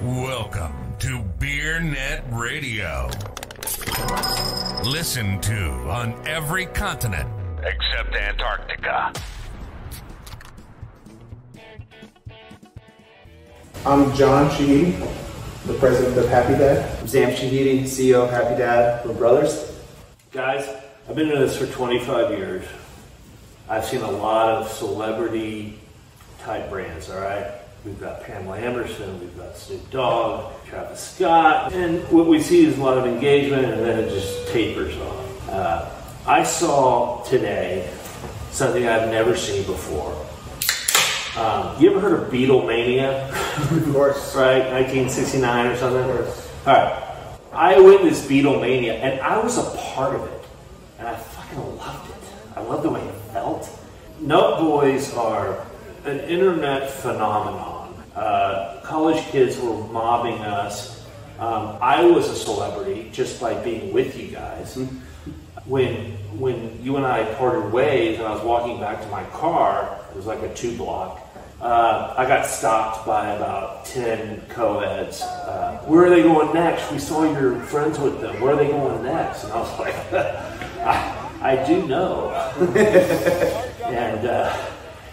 Welcome to BeerNet Radio. Listen to on every continent except Antarctica. I'm John Shahidi, the president of Happy Dad. I'm Sam Shahidi, CEO of Happy Dad. We're brothers. Guys, I've been in this for 25 years. I've seen a lot of celebrity type brands, all right? We've got Pamela Anderson, we've got Snoop Dogg, Travis Scott, and what we see is a lot of engagement and then it just tapers off. I saw today something I've never seen before. You ever heard of Beatlemania? Of course. Right, 1969 or something? Of course. All right, I witnessed Beatlemania and I was a part of it. And I fucking loved it. I loved the way it felt. Nut Boys are an internet phenomenon. College kids were mobbing us. I was a celebrity just by being with you guys. When you and I parted ways and I was walking back to my car, it was like a 2-block, I got stopped by about 10 co-eds. Where are they going next? We saw your friends with them. Where are they going next? And I was like, I do know. And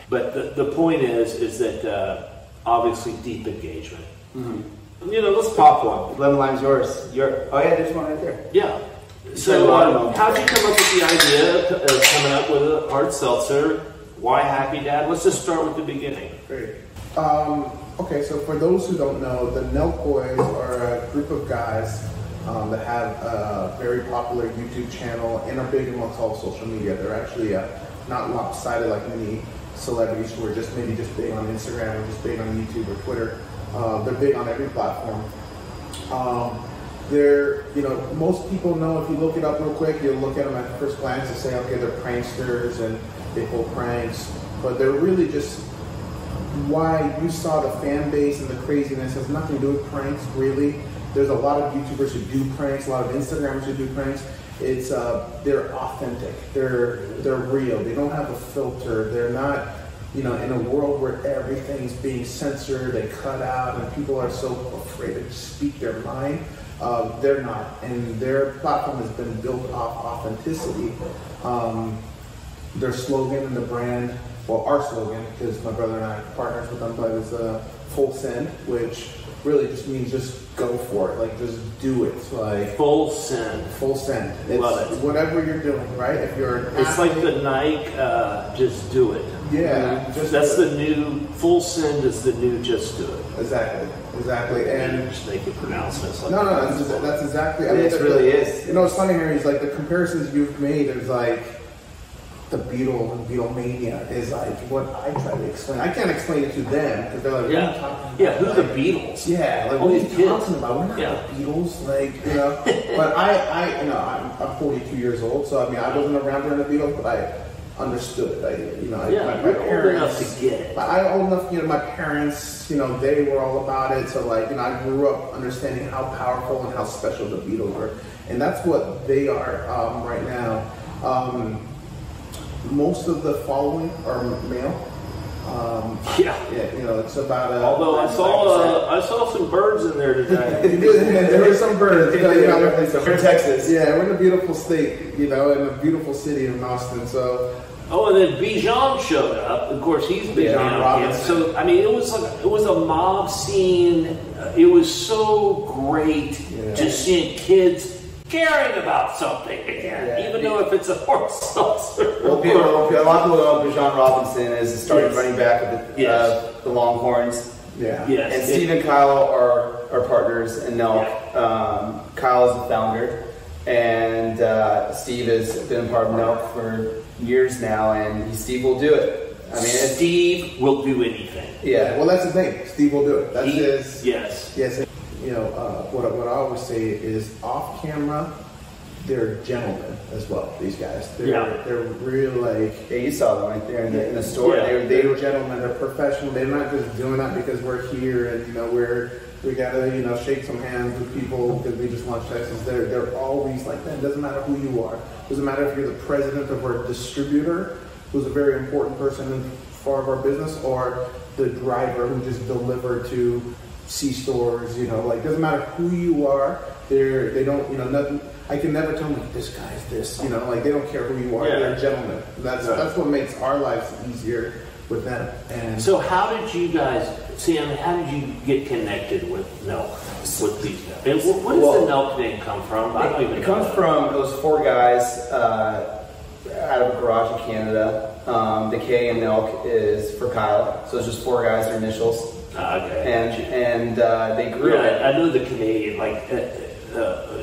but the point is that obviously deep engagement. Mm-hmm. You know, let's pop one. Lemon lime's yours. Oh yeah, there's one right there. Yeah. So how'd you come up with the idea of coming up with a hard seltzer? Why Happy Dad? Let's just start with the beginning. Great. Okay, so for those who don't know, the Nelk Boys are a group of guys that have a very popular YouTube channel and are big amongst all social media. They're actually not lopsided like many celebrities who are just maybe just big on Instagram or just big on YouTube or Twitter. They're big on every platform. They're, you know, most people know, if you look it up real quick, you'll look at them at first glance and say, okay, they're pranksters and they pull pranks, but they're really just, why you saw the fan base and the craziness has nothing to do with pranks, really. There's a lot of YouTubers who do pranks, a lot of Instagrammers who do pranks. It's they're authentic, they're real, they don't have a filter, they're not, you know, in a world where everything's being censored, they cut out, and people are so afraid to speak their mind. They're not, and their platform has been built off authenticity. Their slogan and the brand, well, our slogan, because my brother and I are partners with them, but it's full send, which really just means just go for it, like just do it. Like Full send. Full send. It's Love it. whatever you're doing, right? If you're an It's athlete, like the Nike, just do it. Yeah, just That's do it. the new, full send is the new just do it. Exactly, and Just make it pronouncements like no, that. that's exactly. It really is. You know, it's funny, Harry. It's like the comparisons you've made is like the Beatlemania is like what I try to explain. I can't explain it to them because they're like, what are you talking about? Yeah, who are the Beatles? Yeah, like All what are these you kids. talking about? We're not the Beatles, like, you know. But I, you know, I'm 42 years old, so I mean, I wasn't around during the Beatles, but I understood. My you're old enough to get it. I'm old enough, you know, my parents, you know, they were all about it. So like, you know, I grew up understanding how powerful and how special the Beatles were. And that's what they are right now. Most of the following are male. Yeah, you know, it's about. Although I saw some birds in there today. There were some birds. From Texas. Yeah, we're in a beautiful state, you know, in a beautiful city in Austin. So. Oh, and then Bijan showed up. Of course, he's big Bijan now. Robinson. So I mean, it was a mob scene. It was so great to see kids caring about something again, even though if it's a horse seltzer. Well, a lot of people know John Robinson is the starting running back of the Longhorns. Yeah. Yes. And Steve and Kyle are partners in Nelk. Yeah. Kyle is the founder, and Steve has been a part of Nelk for years now, and Steve will do it. I mean, Steve will do anything. Yeah. Well, that's the thing. Steve will do it. That's his. Yes. Yes. You know, what I always say is off camera, they're gentlemen as well. These guys, they're real like. Yeah, you saw them right there in the store. Yeah, they're gentlemen. They're professional. They're not just doing that because we're here and you know we gotta you know shake some hands with people because we just launched Texas. They're always like that. It doesn't matter who you are. It doesn't matter if you're the president of our distributor, who's a very important person in part of our business, or the driver who just delivered to C-stores, you know, like doesn't matter who you are, they don't, you know, nothing. I can never tell them like, this guy's this, you know, like they don't care who you are. They're gentlemen. That's what makes our lives easier with them. And so how did you guys see? I mean, how did you get connected with Nelk? With these guys? And what does the Nelk name come from? I don't even know. It comes from those 4 guys out of a garage in Canada. The K in Nelk is for Kyle, so it's just 4 guys, their initials. Okay. And they grew it. I know the Canadian, like,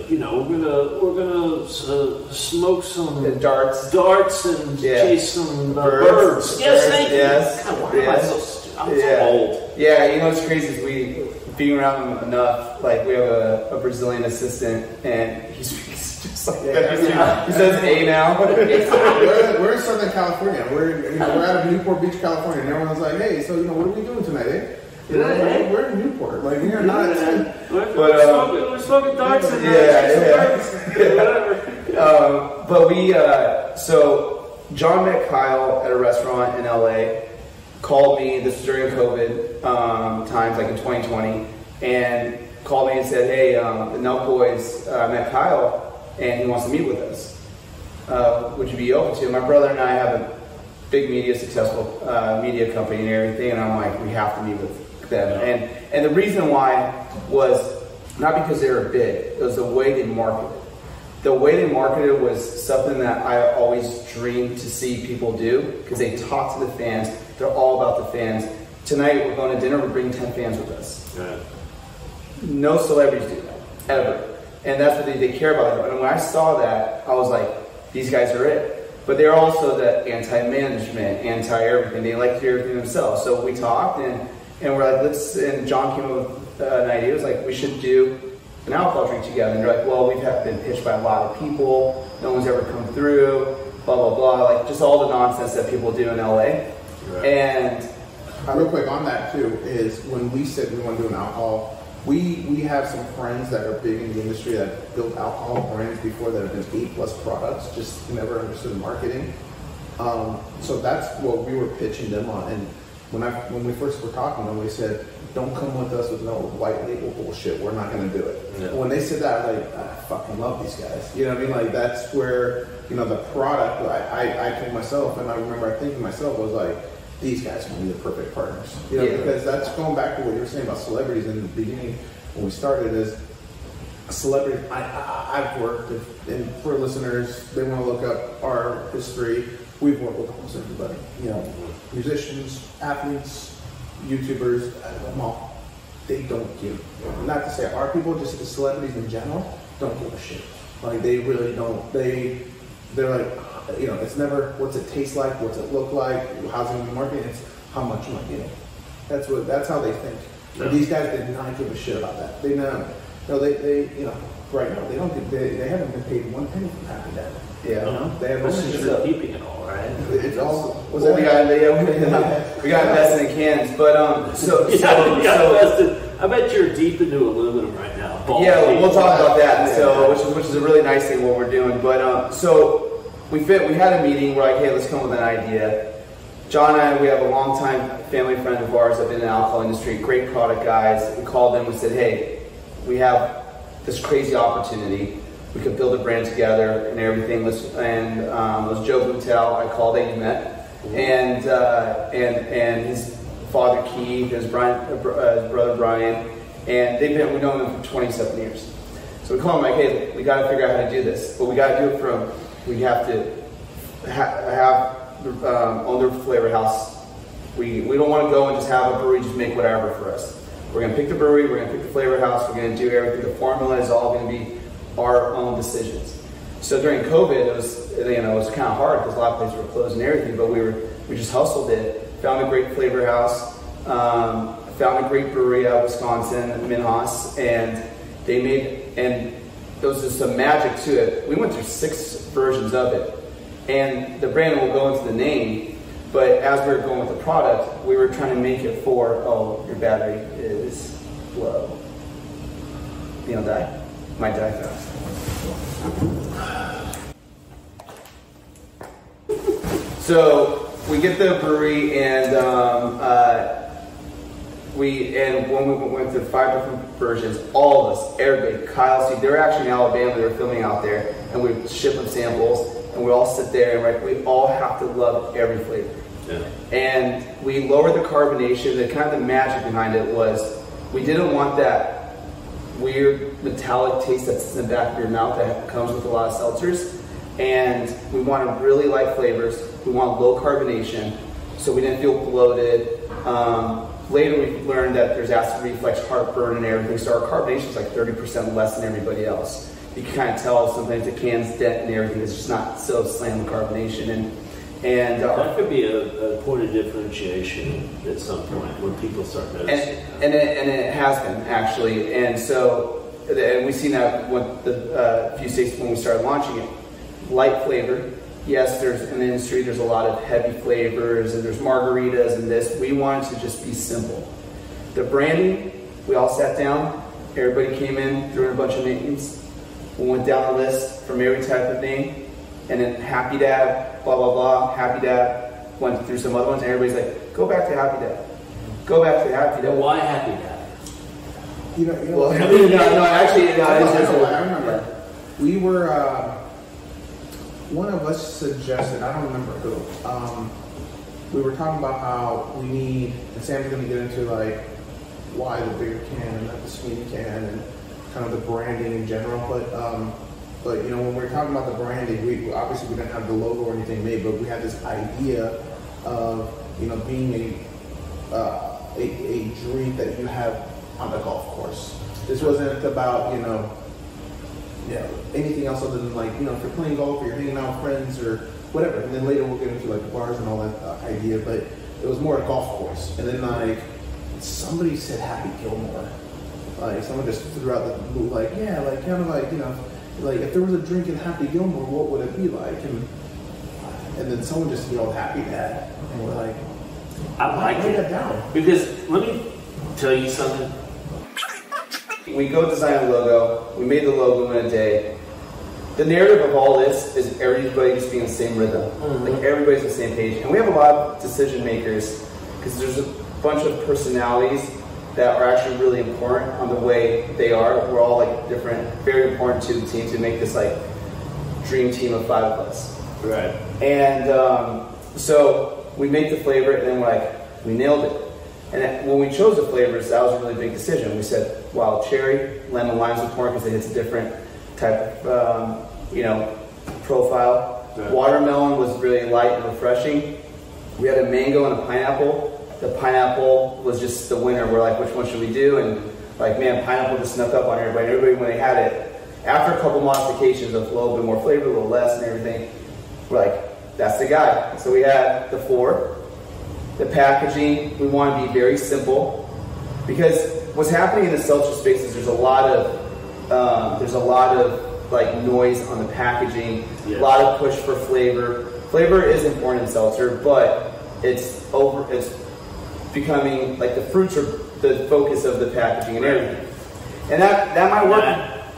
you know, we're gonna smoke some darts and chase some birds. Yes, thank you. Yes. God, why am I so I'm so old. Yeah, you know what's crazy is being around them enough. Like we have a Brazilian assistant, and he's just like that. He says A now. we're in Southern California. We're out of Newport Beach, California, and everyone's like, "Hey, so you know, what are we doing tonight, eh?" You know, we're in Newport. Like we're not. We're smoking darts and whatever. But we so John met Kyle at a restaurant in LA. Called me. This was during COVID times, like in 2020, and called me and said, "Hey, the Nelk boys met Kyle, and he wants to meet with us. Would you be open to it?" My brother and I have a big successful media company and everything, and I'm like, we have to meet with them. And the reason why was not because they were big; it was the way they marketed. The way they marketed was something that I always dreamed to see people do, because they talk to the fans. They're all about the fans. Tonight we're going to dinner. We're bringing 10 fans with us. Right. No celebrities do that ever, and that's what they care about. And when I saw that, I was like, these guys are it. But they're also the anti-management, anti-everything. They like to do everything themselves. So we talked, and we're like, and John came up with an idea. It was like, we should do an alcohol drink together. And they're like, well, we've been pitched by a lot of people. No one's ever come through, blah, blah, blah. Like, just all the nonsense that people do in LA. Right. And real quick on that too, is when we said we want to do an alcohol, we have some friends that are big in the industry that built alcohol brands before that have been A+ products, just never understood marketing. So that's what we were pitching them on. And when we first were talking to them, we said, don't come with us with no white label bullshit. We're not going to do it. Yeah. When they said that, I was like, I fucking love these guys. You know what I mean? Like that's where, you know, the product, I told myself, and I remember thinking to myself, was like, these guys can be the perfect partners. You know, because that's going back to what you were saying about celebrities in the beginning when we started is celebrities. I've worked, and for listeners, they want to look up our history. We've worked with almost everybody. You know, musicians, athletes, YouTubers, well, they don't give. Not to say our people, just the celebrities in general don't give a shit. Like they really don't. They're like, you know, it's never what's it taste like, what's it look like, how's it going to be marketed. It's how much money. You know, that's how they think. Yeah. These guys did not give a shit about that. They know. No, they you know, right now they don't. They haven't been paid one penny from Happy Dad. Yeah, you know? They have just keeping it all, right? It's all. We got invested in cans, but so invested. I bet you're deep into aluminum right now. We'll talk about that. So, which is a really nice thing what we're doing. But so we had a meeting. We're like, hey, let's come up with an idea. John and I, we have a longtime family friend of ours that have been in the alcohol industry, great product guys. We called them. We said, hey, we have this crazy opportunity. We could build a brand together and everything. It was Joe Boutel, I called that you met, and his father Keith, his brother Brian, and we've known them for 27 years. So we call them like, hey, we got to figure out how to do this, but we got to do it we have to own their flavor house. We don't want to go and just have a brewery just make whatever for us. We're going to pick the brewery, we're going to pick the flavor house, we're going to do everything. The formula is all going to be our own decisions. So during COVID, it was kind of hard because a lot of places were closed and everything, but we just hustled it, found a great flavor house, found a great brewery out of Wisconsin, Minhas, and there was just some magic to it. We went through 6 versions of it, and the brand will go into the name, but as we were going with the product, we were trying to make it for, your battery is low. Might die fast. So we get the brewery and when we went through 5 different versions, all of us, everybody, Kyle, Steve, they were actually in Alabama, they were filming out there, and we ship them samples, and we all sit there and we all have to love every flavor. Yeah. And we lowered the carbonation. The kind of the magic behind it was we didn't want that weird metallic taste that's in the back of your mouth that comes with a lot of seltzers. And we wanted really light flavors. We want low carbonation, so we didn't feel bloated. Later we learned that there's acid reflux, heartburn, and everything, so our carbonation is like 30% less than everybody else. You can kind of tell sometimes the can's dent and everything, it's just not so slam carbonation. And that could be a point of differentiation at some point when people start noticing. And it has been, actually. And so, and we've seen that with the few states when we started launching it. Light flavor. Yes, there's in the industry, there's a lot of heavy flavors, and there's margaritas and this. We wanted to just be simple. The branding, we all sat down, everybody came in, threw in a bunch of names. We went down the list from every type of name, and then Happy Dad, blah, blah, blah, Happy Dad, went through some other ones, and everybody's like, go back to Happy Dad. Go back to Happy Dad. Why Happy Dad? Well, I remember. We were, one of us suggested, I don't remember who, we were talking about how we need, and Sam's going to get into like why the bigger can and not the skinny can and kind of the branding in general, but you know, when we were talking about the branding, we obviously we didn't have the logo or anything made, but we had this idea of, you know, being a drink that you have on the golf course. This wasn't about, you know, anything else other than like, you know, if you're playing golf or you're hanging out with friends or whatever. And then later we'll get into like bars and all that idea, but it was more a golf course. And then like somebody said Happy Gilmore. Like someone just threw out the blue, like, yeah, like kind of like, you know, like if there was a drink in Happy Gilmore, what would it be like? And then someone just yelled Happy Dad, and we're like, I like write it that down. Because let me tell you something. We go design a logo. We made the logo in a day. The narrative of all this is everybody just being the same rhythm. Mm-hmm. Like everybody's on the same page. And we have a lot of decision makers because there's a bunch of personalities that are actually really important on the way they are. We're all like different, very important to the team to make this like dream team of 5 of us. Right. And so we make the flavor and then we're like, we nailed it. And when we chose the flavors, that was a really big decision. We said wild cherry, lemon lime's important because it's a different type of, you know, profile. Right. Watermelon was really light and refreshing. We had a mango and a pineapple. The pineapple was just the winner. We're like, which one should we do? And like, man, pineapple just snuck up on everybody. Everybody, when they had it, after a couple modifications of a little bit more flavor, a little less and everything, we're like, that's the guy. So we had the 4. The packaging, we want to be very simple because what's happening in the seltzer space is there's a lot of like noise on the packaging, yes. A lot of push for flavor. Flavor is important in seltzer, but it's becoming like the fruits are the focus of the packaging and everything, and that might work.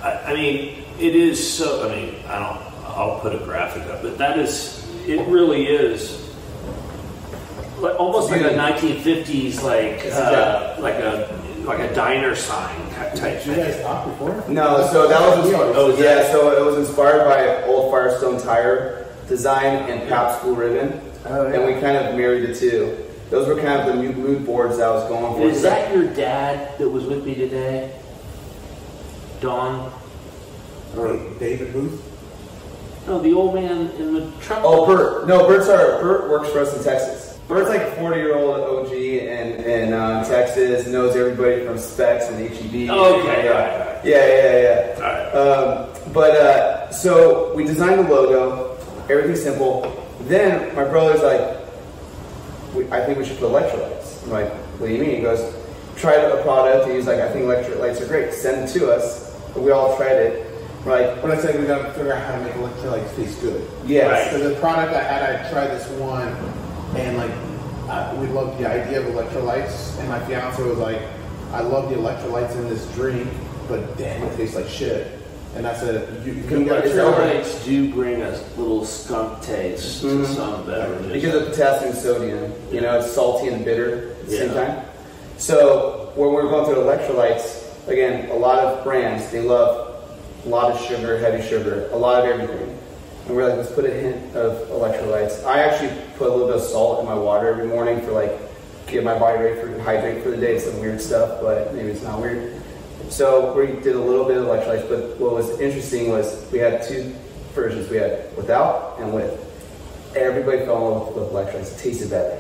I mean, it is so. I mean, I'll put a graphic up, but that is, it really is. Almost like a 1950s, like a diner sign type. Did you guys talk before? No, so that was so it was inspired by old Firestone tire design and Pabst Blue Ribbon, and we kind of married the two. Those were kind of the new mood boards that I was going for. Is that your dad that was with me today, Don? Or David Booth? No, the old man in the truck. Oh, Bert. No, Bert works for us in Texas. Bert's like a 40-year-old OG in Texas, knows everybody from Specs and HEB. Oh, okay, right. Yeah. All right. So we designed the logo, everything's simple. Then my brother's like, I think we should put electrolytes. I'm like, what do you mean? He goes, tried a product, and he's like, I think electrolytes are great. Send it to us. But we all tried it. Right. When I said we got to figure out how to make electrolytes taste good. Yes. Right. So the product I had, I tried this one. And like, we loved the idea of electrolytes, and my fiance was like, I love the electrolytes in this drink, but damn, it tastes like shit. And I said, you electrolytes do bring a little skunk taste to some beverages. Because of potassium and sodium, you know, it's salty and bitter at the same time. So when we're going through electrolytes, again, a lot of brands, they love a lot of sugar, heavy sugar, a lot of everything. And we're like, let's put a hint of electrolytes. I actually put a little bit of salt in my water every morning for like, get my body ready for hydrate for the day. Some weird stuff, but maybe it's not weird. So we did a little bit of electrolytes, but what was interesting was we had two versions. We had without and with. Everybody fell in love with electrolytes. It tasted better.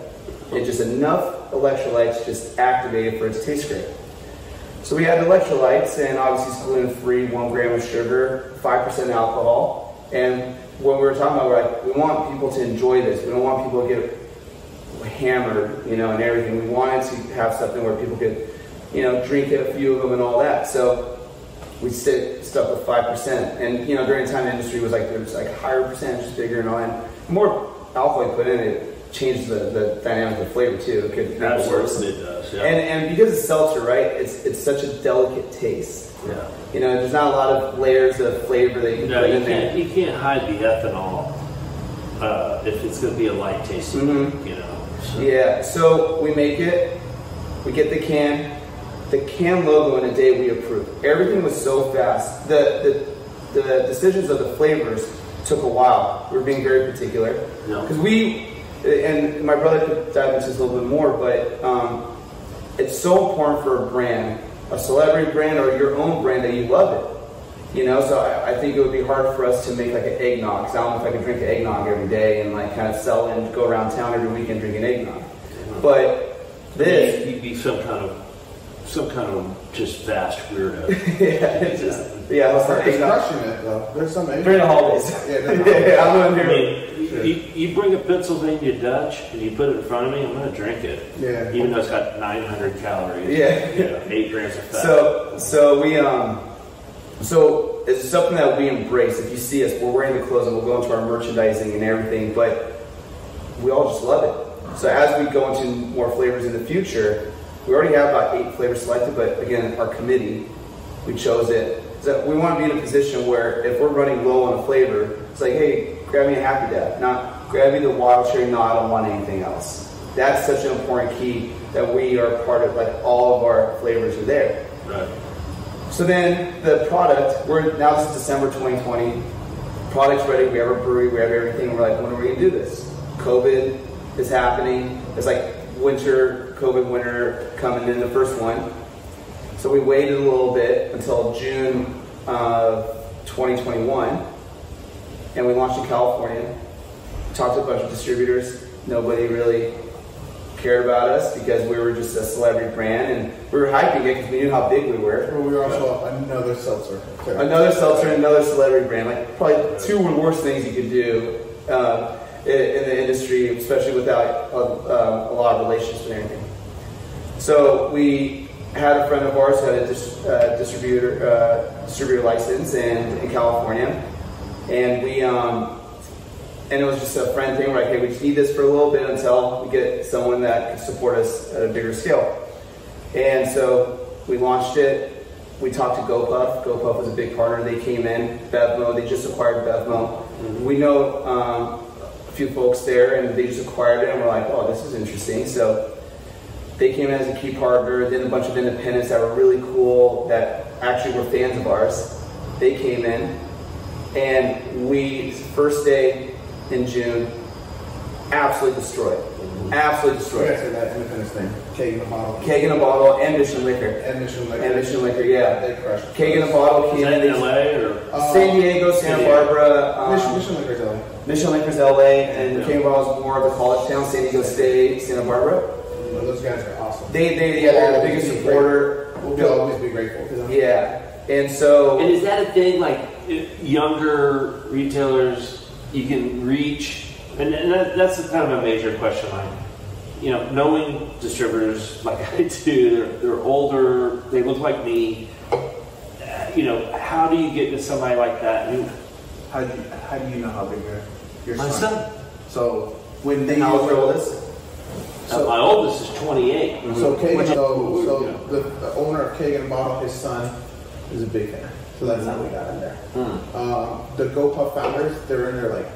It just enough electrolytes just activated for it to taste great. So we had electrolytes, and obviously it's gluten-free, 1 gram of sugar, 5% alcohol. And when we were talking about, we're like, we want people to enjoy this. We don't want people to get hammered, you know, and everything. We wanted to have something where people could, you know, drink a few of them and all that. So we stuck with 5%. And, you know, during the time the industry was like, there was like higher percentages, bigger and all that. The more alcohol you put in it, changed the dynamic of flavor too. It could make it worse. It does, yeah. And because it's seltzer, right, it's such a delicate taste. Yeah. You know, there's not a lot of layers of flavor that you can put in there. You can't hide the ethanol if it's going to be a light tasting, you know. So. Yeah, so we make it, we get the can logo in a day we approve. Everything was so fast. The decisions of the flavors took a while. We were being very particular. Because and my brother could dive into this a little bit more, but it's so important for a brand, a celebrity brand or your own brand, that you love it. You know, so I think it would be hard for us to make like an eggnog, because I don't know if I could drink an eggnog every day and like kind of sell and go around town every weekend drinking eggnog. But this, you'd be some kind of just vast weirdo. Let's start eggnog. Crushing it though. There's some during the holidays. You bring a Pennsylvania Dutch and you put it in front of me, I'm going to drink it. Yeah. Even though it's got 900 calories. Yeah. You know, 8 grams of fat. So it's something that we embrace. If you see us, we're wearing the clothes and we'll go into our merchandising and everything, but we all just love it. So as we go into more flavors in the future, we already have about 8 flavors selected, but again, our committee, we chose it. So we want to be in a position where if we're running low on a flavor, it's like, hey, grab me a Happy Dad, not grab me the wild cherry, no, I don't want anything else. That's such an important key that we are part of, like all of our flavors are there. Right. So then the product, now this is December 2020, product's ready, we have a brewery, we have everything, we're like, when are we gonna do this? COVID is happening, it's like COVID winter coming in, the first one. So we waited a little bit until June of 2021, and we launched in California. Talked to a bunch of distributors, nobody really cared about us because we were just a celebrity brand, and we were hyping it because we knew how big we were. But we were also another seltzer. Another seltzer, another celebrity brand. Like probably 2 of the worst things you could do in the industry, especially without a lot of relationships and everything. So we had a friend of ours who had a distributor license in California, and we and it was just a friend thing. We're like, hey, we just need this for a little bit until we get someone that can support us at a bigger scale. And so we launched it. We talked to GoPuff. GoPuff was a big partner. They came in. Bevmo, they just acquired Bevmo. We know a few folks there, and they just acquired it, and we're like, oh, this is interesting. So they came in as a key partner. Then a bunch of independents that were really cool that actually were fans of ours. They came in, and first day in June, absolutely destroyed. Absolutely destroyed. Yeah, that independence thing. Keg in a bottle. Keg in a bottle and Mission Liquor. And Mission Liquor. And Mission Liquor, yeah. They crushed. Keg in a bottle came in. LA or San Diego, Santa Barbara. Mission Liquor's LA. Mission Liquor's LA, and Keg in a bottle is more of a college town. San Diego State, Santa Barbara. Those guys are awesome. They're the biggest supporter. We'll always be grateful to them. Yeah. And so. And is that a thing, like younger retailers you can reach? And that's kind of a major question. Like, you know, knowing distributors like I do, they're older, they look like me. You know, how do you get to somebody like that? How do you know how big your my son? So when they how old your oldest? So my oldest is 28. So the owner of Keg in a Bottle, his son is a big fan. So that's how we got in there. The GoPuff founders, they're in their like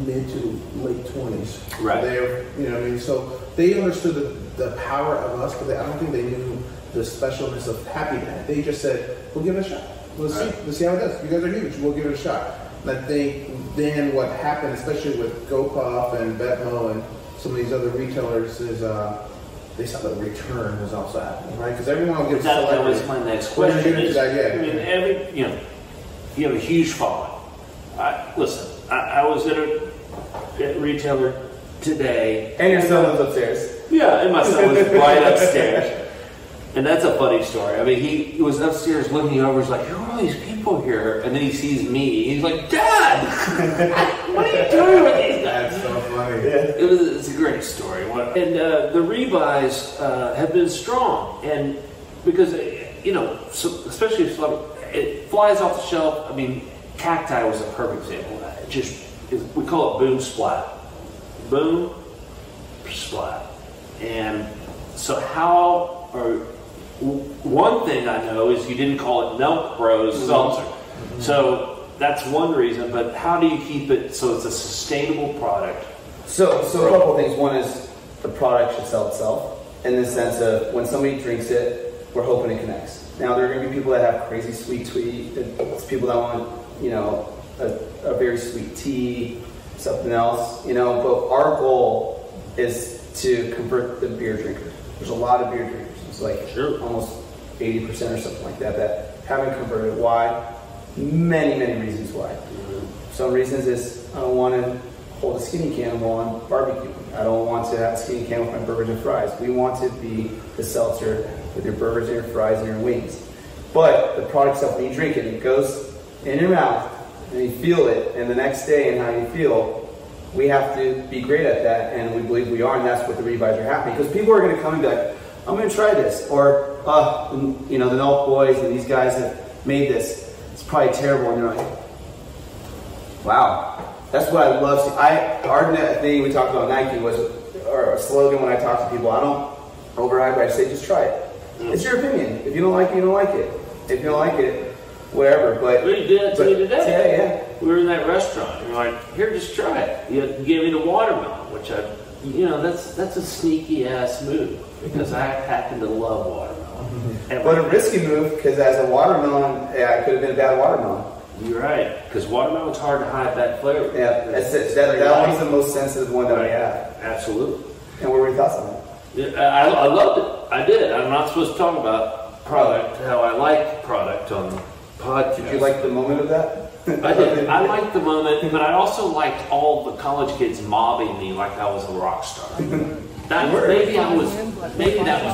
mid to late 20s. Right. They're, you know what I mean? So they understood the power of us, but I don't think they knew the specialness of Happy Dad. They just said, we'll give it a shot. Let's see how it does. You guys are huge. We'll give it a shot. And I think then what happened, especially with GoPuff and Bevmo and some of these other retailers, is they saw the return was also happening, right? Because everyone will get that was my next question. I mean, you have a huge following. Listen, I was at a retailer today. And your son was upstairs. Yeah, and my son was right upstairs. And that's a funny story. I mean, he was upstairs looking over. He's like, who are all these people here? And then he sees me. He's like, Dad! What are you doing with these guys? That's so funny. Yeah. It's a great story. And the rebuys have been strong. And because, especially if it flies off the shelf. I mean, cacti was a perfect example of that. We call it boom splat. Boom, splat. And so one thing I know is you didn't call it Nelk Bros seltzer. Mm-hmm. So that's one reason, but how do you keep it so it's a sustainable product? So a couple of things. One is the product should sell itself in the sense of when somebody drinks it, we're hoping it connects. Now there are going to be people that have crazy sweet tweet, it's people that want, a very sweet tea, something else, but our goal is to convert the beer drinker. There's a lot of beer drinkers. It's like almost 80% or something like that haven't converted. Why? Many reasons why. Some reasons is I don't want to hold a skinny can while I'm barbecuing. I don't want to have a skinny can with my burgers and fries. We want to be the seltzer with your burgers and your fries and your wings. But the product itself, when you drink it, it goes in your mouth and you feel it, and the next day and how you feel, we have to be great at that, and we believe we are, and that's what the rebuys are happening. Because people are going to come and be like, I'm going to try this, or the Nelk boys and these guys have made this. It's probably terrible, and you're like, wow, that's what I love. Our thing we talked about Nike was, or a slogan when I talk to people, I don't overhype it. I say just try it. It's your opinion. If you don't like it, you don't like it. If you don't like it, whatever. But you did that to me today. Yeah. We were in that restaurant. You're like, here, just try it. You gave me the watermelon, which that's a sneaky ass move because I happen to love watermelon. But a risky move because as a watermelon, it could have been a bad watermelon. You're right, because watermelon's hard to hide that flavor. Yeah, that one's the most sensitive one that we have. Absolutely. And what were your thoughts on it? Yeah, I loved it. I did. I'm not supposed to talk about product, how I like product on the podcast. Did you like the moment of that? I did. I liked the moment, but I also liked all the college kids mobbing me like I was a rock star. Maybe that was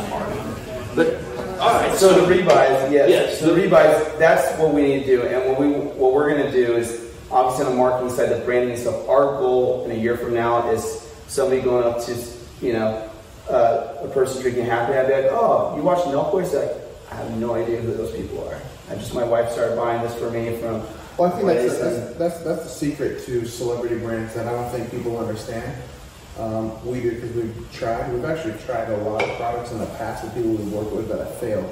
part of it. But all right. So the rebuys, yes. Yes. So the rebuys, that's what we need to do, and what we're going to do is obviously on the marketing side, the branding stuff. Our goal in a year from now is somebody going up to a person drinking Happy Dad, be like, oh, you watch Nelk Boys? Like, I have no idea who those people are. My wife started buying this for me from. Well, I think that's the secret to celebrity brands that I don't think people understand. We do because we've actually tried a lot of products in the past with people we work with that have failed.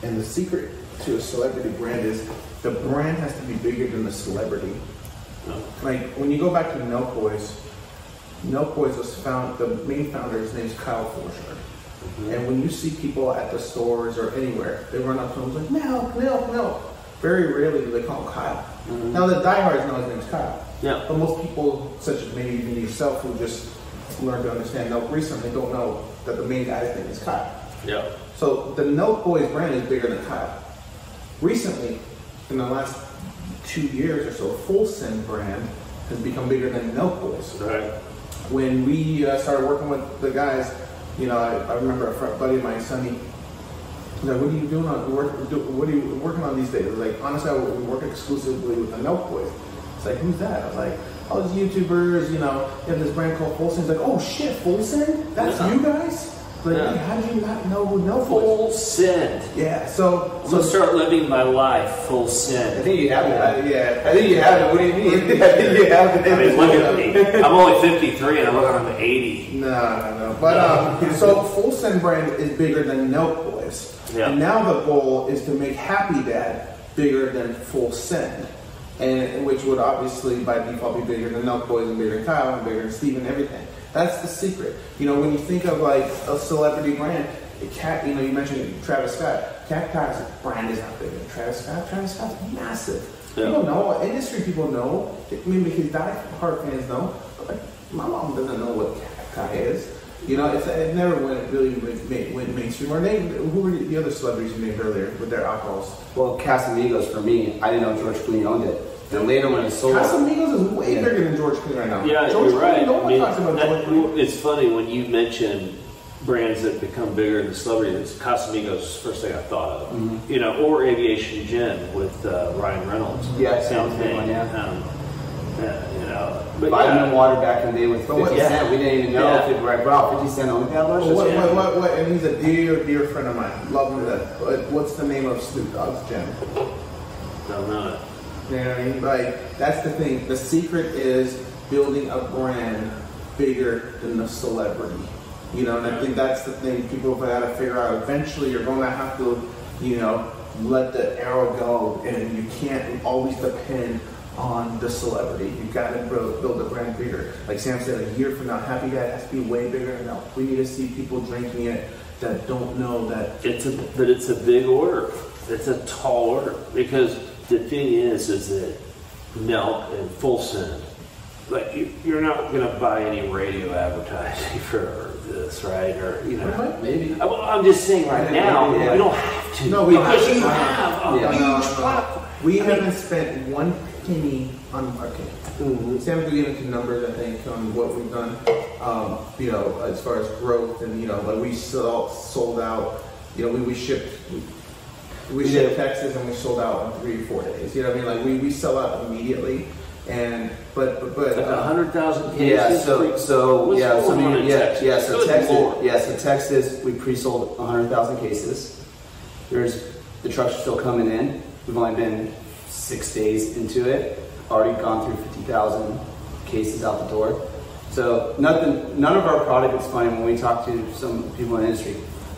And the secret to a celebrity brand is the brand has to be bigger than the celebrity. Like when you go back to Nelk Boys was the main founder, his name is Kyle Forsher. Mm-hmm. And when you see people at the stores or anywhere, they run up to him and like, Nelk. Very rarely do they call him Kyle. Mm-hmm. Now the diehards know his name's Kyle. Yeah. But most people, such as maybe even yourself, who just learned to understand Nelk recently, don't know that the main guy's name is Kyle. Yeah. So the Nelk Boys brand is bigger than Kyle. Recently, in the last 2 years or so, Full Send brand has become bigger than Nelk Boys. Right. When we started working with the guys, I remember a buddy of mine, Sonny. Like, what are you doing what are you working on these days? I was like, honestly, we work exclusively with the Nelk Boys. It's like, who's that? I was like, all these YouTubers, you have this brand called Full Send. It's like, oh shit, Full Send? That's you guys? Like, hey, how did you not know who Nelk Boys? Full Send. Yeah, so start living my life full send. I think you have it. I think you have it. What do you mean? I think you have it. I mean, look at me. I'm only 53 and I'm looking like I'm 80. No. But so Full Send brand is bigger than Nelk Boys. Yeah. And now the goal is to make Happy Dad bigger than Full Send, and which would obviously by default be bigger than Nelk Boys and bigger than Kyle and bigger than Steve and everything. That's the secret. You know, when you think of like a celebrity brand, you know, you mentioned Travis Scott. Cacti's brand is not bigger than Travis Scott. Travis Scott's massive. Yeah. People know, industry people know. I mean, because die-hard fans know. But like, my mom doesn't know what Cacti is. You know, it never really went mainstream. Or who were the other celebrities you named earlier with their alcohols? Well, Casamigos for me, I didn't know George Clooney owned it. And later when it sold, Casamigos is way bigger than George Clooney right now. Yeah, George you're right. Clooney, no one talks about George Clooney. It's funny when you mention brands that become bigger than celebrities. Casamigos is the first thing I thought of. Mm-hmm. You know, or Aviation Gin with Ryan Reynolds. Yeah, same thing. one, yeah. You know, but vitamin water back in the day with 50 yeah. cent. We didn't even know if it right. Wow, 50 cent only that much. What? And he's a dear friend of mine. Love him to death. But what's the name of Snoop Dogg's gin? Don't know it. You know what I mean? Like, that's the thing. The secret is building a brand bigger than the celebrity. You know, and I think that's the thing people have got to figure out. Eventually, you're going to have to, you know, let the arrow go, and you can't always depend on the celebrity. You've got to build a brand bigger. Like Sam said, a year from now, Happy Guy has to be way bigger than now. We need to see people drinking it that don't know that. But it's a big order. It's a tall order because the thing is that Nelk and Full Send, like you're not going to buy any radio advertising for this, right? Or you know, maybe. I'm just saying right now, we don't have to. No, we because have to. you have a huge platform. We haven't spent one penny on marketing. Sam's been getting into numbers, I think, on what we've done. You know, as far as growth, and you know, like we sold out. You know, we shipped. We shipped Texas and we sold out in 3 or 4 days. You know what I mean? Like we sell out immediately, and but like 100,000 cases. Yeah. So Texas. Texas, we pre-sold 100,000 cases. The trucks are still coming in. We've only been 6 days into it. Already gone through 50,000 cases out the door. So none of our product is funny when we talk to some people in the industry.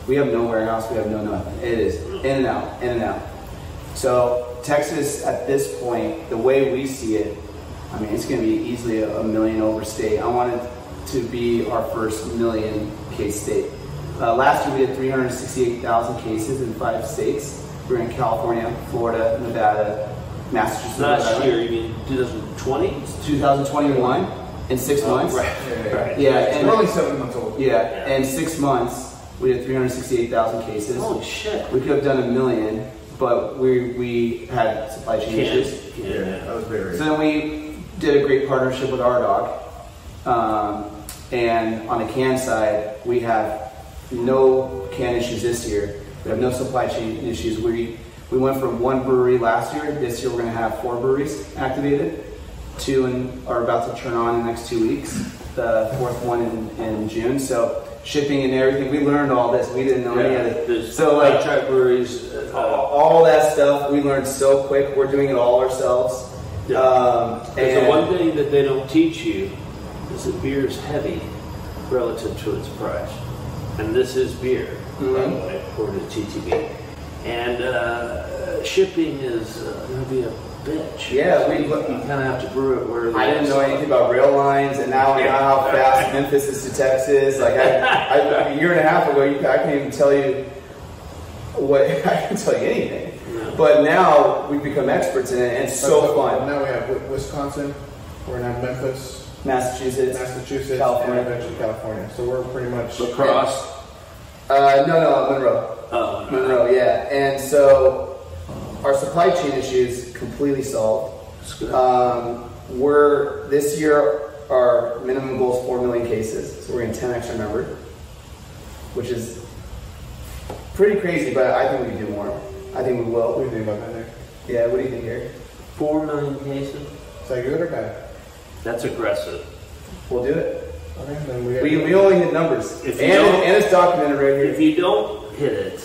We have no warehouse, we have no nothing. It is in and out, in and out. So Texas at this point, the way we see it, I mean, it's gonna be easily a million over state. I want it to be our first million case state. Last year we had 368,000 cases in 5 states. We were in California, Florida, Nevada, Massachusetts. Last year, you mean 2020? 2021 in 6 months. Right. Yeah, and we're only 7 months old. Yeah, and 6 months we had 368,000 cases. Holy shit! We could have done 1 million, but we had supply chain issues. Yeah, that was very. So then we did a great partnership with our dog, and on the can side, we have no can issues this year. We have no supply chain issues. We went from 1 brewery last year. This year we're going to have 4 breweries activated. 2 are about to turn on in the next 2 weeks. The 4th one in June. So shipping and everything, we learned all this. We didn't know any of it. So like track breweries, all that stuff we learned so quick. We're doing it all ourselves. And the one thing that they don't teach you is that beer is heavy relative to its price. And this is beer, by the way, according to TTB. And shipping is going to be a bitch. Yeah, so you kind of have to brew it where I didn't know anything about rail lines, and now I know how fast Memphis is to Texas. Like a year and a half ago, I can't even tell you what I can tell you anything. Yeah. But now we've become experts in it, and it's so fun. Now we have Wisconsin, we're going to have Memphis, Massachusetts, California, and eventually California. So we're pretty much Lacrosse. No, Monroe. Oh, Monroe, yeah. And so our supply chain issues completely solved. This year our minimum goal is 4 million cases, so we're in 10 extra number, which is pretty crazy, but I think we can do more. I think we will. What do you think about that, Nick? Yeah, what do you think, Eric? 4 million cases? Is that good or bad? That's aggressive. We'll do it. Okay, then We only hit numbers. And it's documented right here. If you don't hit it,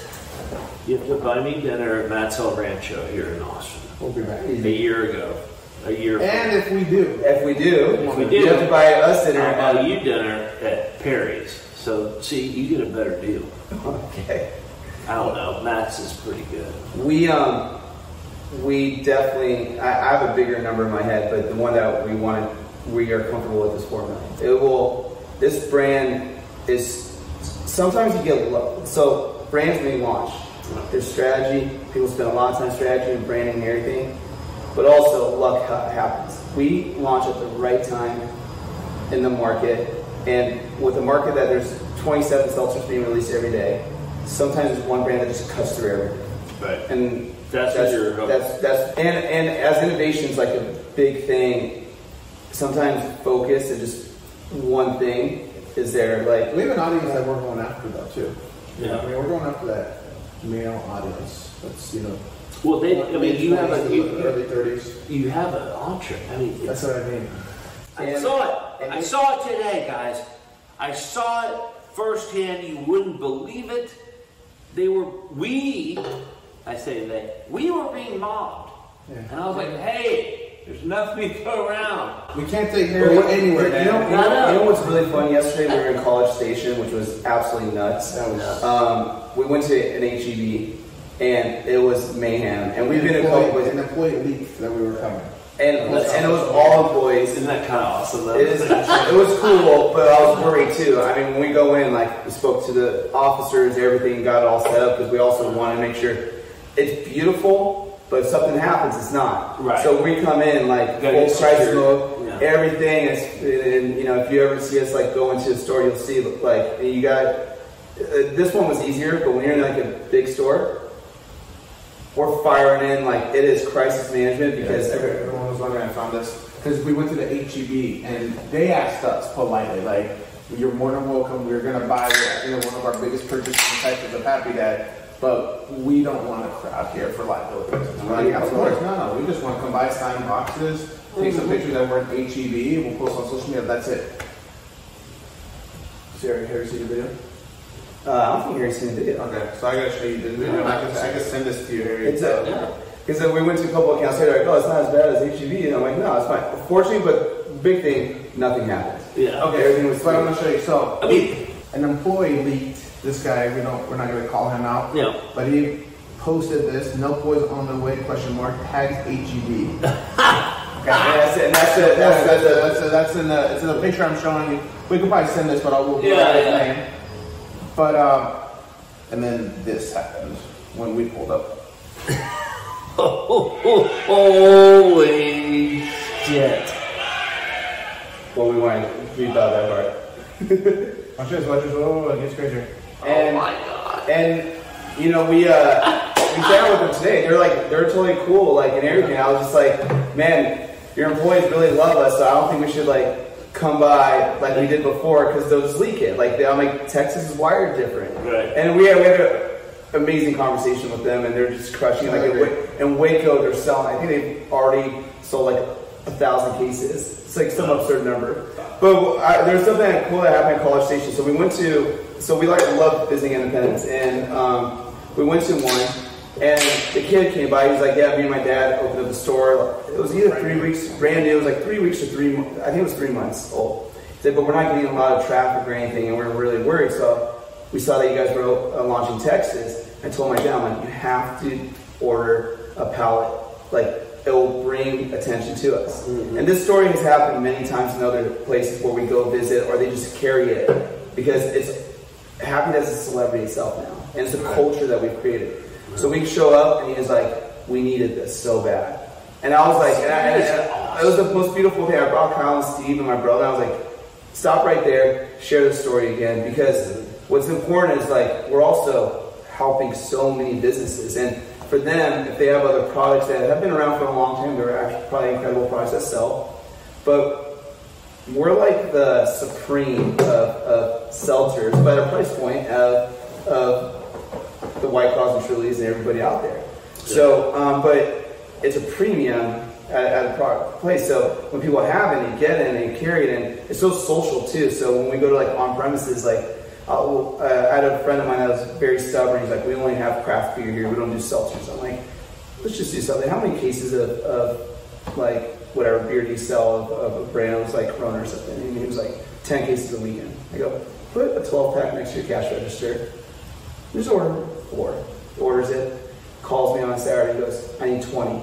you have to buy me dinner at Matt's El Rancho here in Austin. We'll be back. A year ago. And if we do, you have to buy us dinner. I'll buy you dinner at Perry's. So, see, you get a better deal. Okay. I don't know. Matt's is pretty good. We definitely, I have a bigger number in my head, but the one that we are comfortable with is 4 million. this brand is, sometimes you get, so brands may launch. There's strategy, people spend a lot of time strategy and branding and everything, but also luck happens. We launch at the right time in the market, and with a market that there's 27 seltzers being released every day, sometimes there's one brand that just cuts through everything. Right. And that's and as innovation is like a big thing, sometimes focus and just one thing is there. Like we have an audience that we're going after though too. Yeah. I mean, we're going after that male audience. That's, you know. Well, you have early 30s. You have an entree. I mean, that's what I mean. I saw it. I saw it today, guys. I saw it firsthand. You wouldn't believe it. We were being mobbed. Yeah. And I was like, hey, there's nothing to go around. We can't take Harry anywhere, man. You know what's really funny? Yesterday we were in College Station, which was absolutely nuts. That was we went to an HEB, and it was mayhem. And we've been in a couple places. An employee leaked that we were coming. And it was all employees. Isn't that kind of awesome, though? It was cool, but I was worried too. I mean, when we go in, like, we spoke to the officers, everything, got it all set up, because we also want to make sure it's beautiful, but if something happens, it's not. Right. So we come in, like, full crisis mode, everything is, and, you know, if you ever see us, like, go into a store, you'll see, like, you got, this one was easier, but when you're in, like, a big store, we're firing in, like, it is crisis management, because everyone was wondering I found this, because we went to the HEB and they asked us politely, like, you're more than welcome, we're going to buy, you know, one of our biggest purchases in Texas of Happy Dad, but we don't want a crowd here for liability. Like, of course, no, we just want to come buy, sign boxes, take some pictures that we're at HEB, we'll post on social media, that's it. Sarah, have you seen the video? I don't think Harry's seen the video. Okay, so I gotta show you the video. I can send this to you, Harry. Because we went to a couple of accounts, they're like, oh, it's not as bad as HEB, and I'm like, no, it's fine. Fortunately, but big thing, nothing happened. Yeah. Okay, everything was. But I'm gonna show you. So, I mean, an employee leaked. This guy, we're not gonna call him out. Yeah. But he posted this. Nelk Boys on the way? Tags HEB. Okay. That's in the picture I'm showing you. We could probably send this, but I will. Yeah. But and then this happened when we pulled up. Holy shit! Well, we wanted to read about that part. Watch this. Oh, it gets crazier. And, oh my god! And you know, we chatted with them today. They're totally cool, like, and everything. I was just like, man, your employees really love us, so I don't think we should, like, come by like we did before, because they'll just leak it. Like, I'm like, Texas is wired different. Right. And we had an amazing conversation with them, and they're just crushing. Like, in Waco, they're selling, I think they've already sold like 1,000 cases. It's like some absurd number. But there's something cool that happened at College Station. So we love visiting independents, and we went to one. And the kid came by, he was like, yeah, me and my dad opened up a store. It was either 3 weeks, brand new, it was like 3 weeks or 3 months, I think it was 3 months old. He said, but we're not getting a lot of traffic or anything, and we're really worried. So we saw that you guys were launching Texas. I told my dad, I'm like, you have to order a pallet. Like, it will bring attention to us. Mm-hmm. And this story has happened many times in other places where we go visit, or they just carry it, because it's Happy as a celebrity itself now. And it's a culture that we've created. So we show up, and he was like, we needed this so bad. And I was like, it was the most beautiful thing. I brought Kyle and Steve and my brother. I was like, stop right there, share the story again. Because what's important is, like, we're also helping so many businesses. And for them, if they have other products that have been around for a long time, they're actually probably incredible products that sell. But we're like the supreme of seltzers, but at a price point of the White Claws and Trulies and everybody out there. So, but it's a premium at a product place. So when people have it, and you get it, and you carry it, and it's so social too. So when we go to, like, on premises, like, I had a friend of mine that was very stubborn. He's like, we only have craft beer here. We don't do seltzers. I'm like, let's just do something. How many cases of like, whatever beer do you sell of a brand? It was like Corona or something. And he was like, 10 cases a weekend. I go, put a 12-pack next to your cash register. Just order 4. Orders it, calls me on Saturday, goes, I need 20.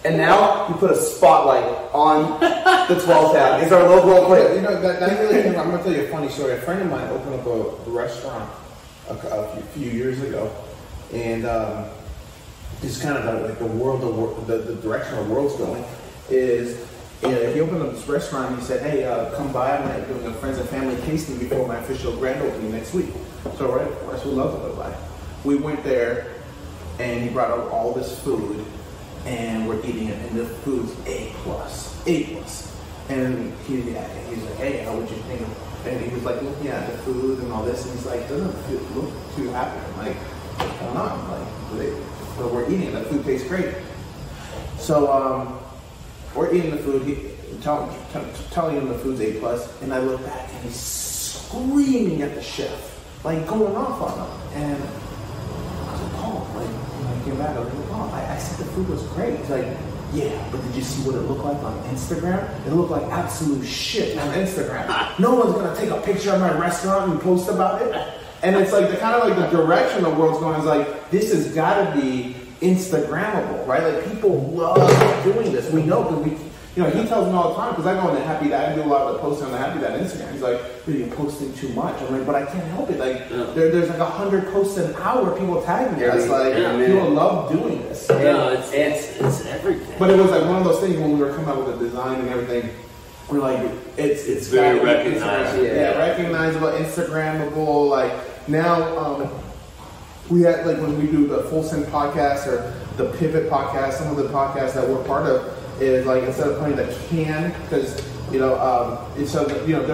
And now you put a spotlight on the 12 pack. It's our local place. You know, that really came. I'm gonna tell you a funny story. A friend of mine opened up a restaurant a few years ago, and it's kind of like the direction the world's going is. Yeah, he opened up this restaurant and he said, hey, come by. I'm doing a friends and family tasting before my official grand opening next week. So, right, of course, we love to go by. We went there and he brought out all this food and we're eating it, and the food's A+. And he's like, hey, how would you think? And he was like looking at the food and all this, and he's like, doesn't look too happy. I'm like, what's going on? But we're eating it. The food tastes great. So, we're eating the food, telling him the food's A+, and I look back and he's screaming at the chef, like going off on him. And I was like, Paul, when I came back, I was like, Paul, I said the food was great. He's like, yeah, but did you see what it looked like on Instagram? It looked like absolute shit on Instagram. No one's gonna take a picture of my restaurant and post about it. And it's like the kind of like the direction the world's going is like, this has gotta be Instagrammable, right? Like people love doing this. We know because he tells me all the time because I go on the Happy Dad. I do a lot of the posting on the Happy Dad Instagram. He's like, you're posting too much. I'm like, but I can't help it. Like there's like 100 posts an hour. People tag me. It's like people love doing this. It's everything. But it was like one of those things when we were coming up with the design and everything. We're like, it's very recognizable. Yeah, recognizable, Instagrammable. Like now. We had, like, when we do the Full Send podcast or the Pivot podcast, some of the podcasts that we're part of is, like, instead of putting the can, because, they're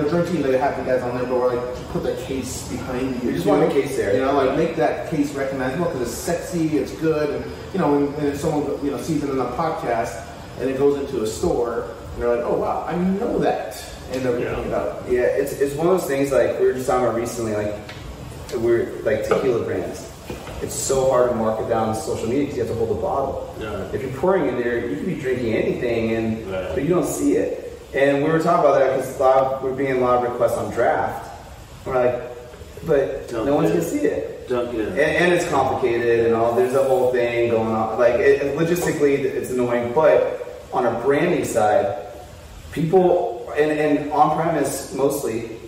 drinking, they have the guys on there, but we're like, put the case behind you. You just want the case there. Make that case recognizable because it's sexy, it's good, and, and if someone, sees it in a podcast and it goes into a store, and they're like, oh, wow, I know that. And they're looking it up. Yeah, it's one of those things, like, we were just talking about recently, like, we're, like, tequila brands. It's so hard to mark it down on social media because you have to hold the bottle. Yeah. If you're pouring in there, you could be drinking anything, but you don't see it. And we were talking about that because we're getting a lot of requests on draft. And we're like, but no one's gonna see it. Don't get it. And it's complicated and all. There's a whole thing going on. Like logistically, it's annoying. But on a branding side, people and on premise mostly,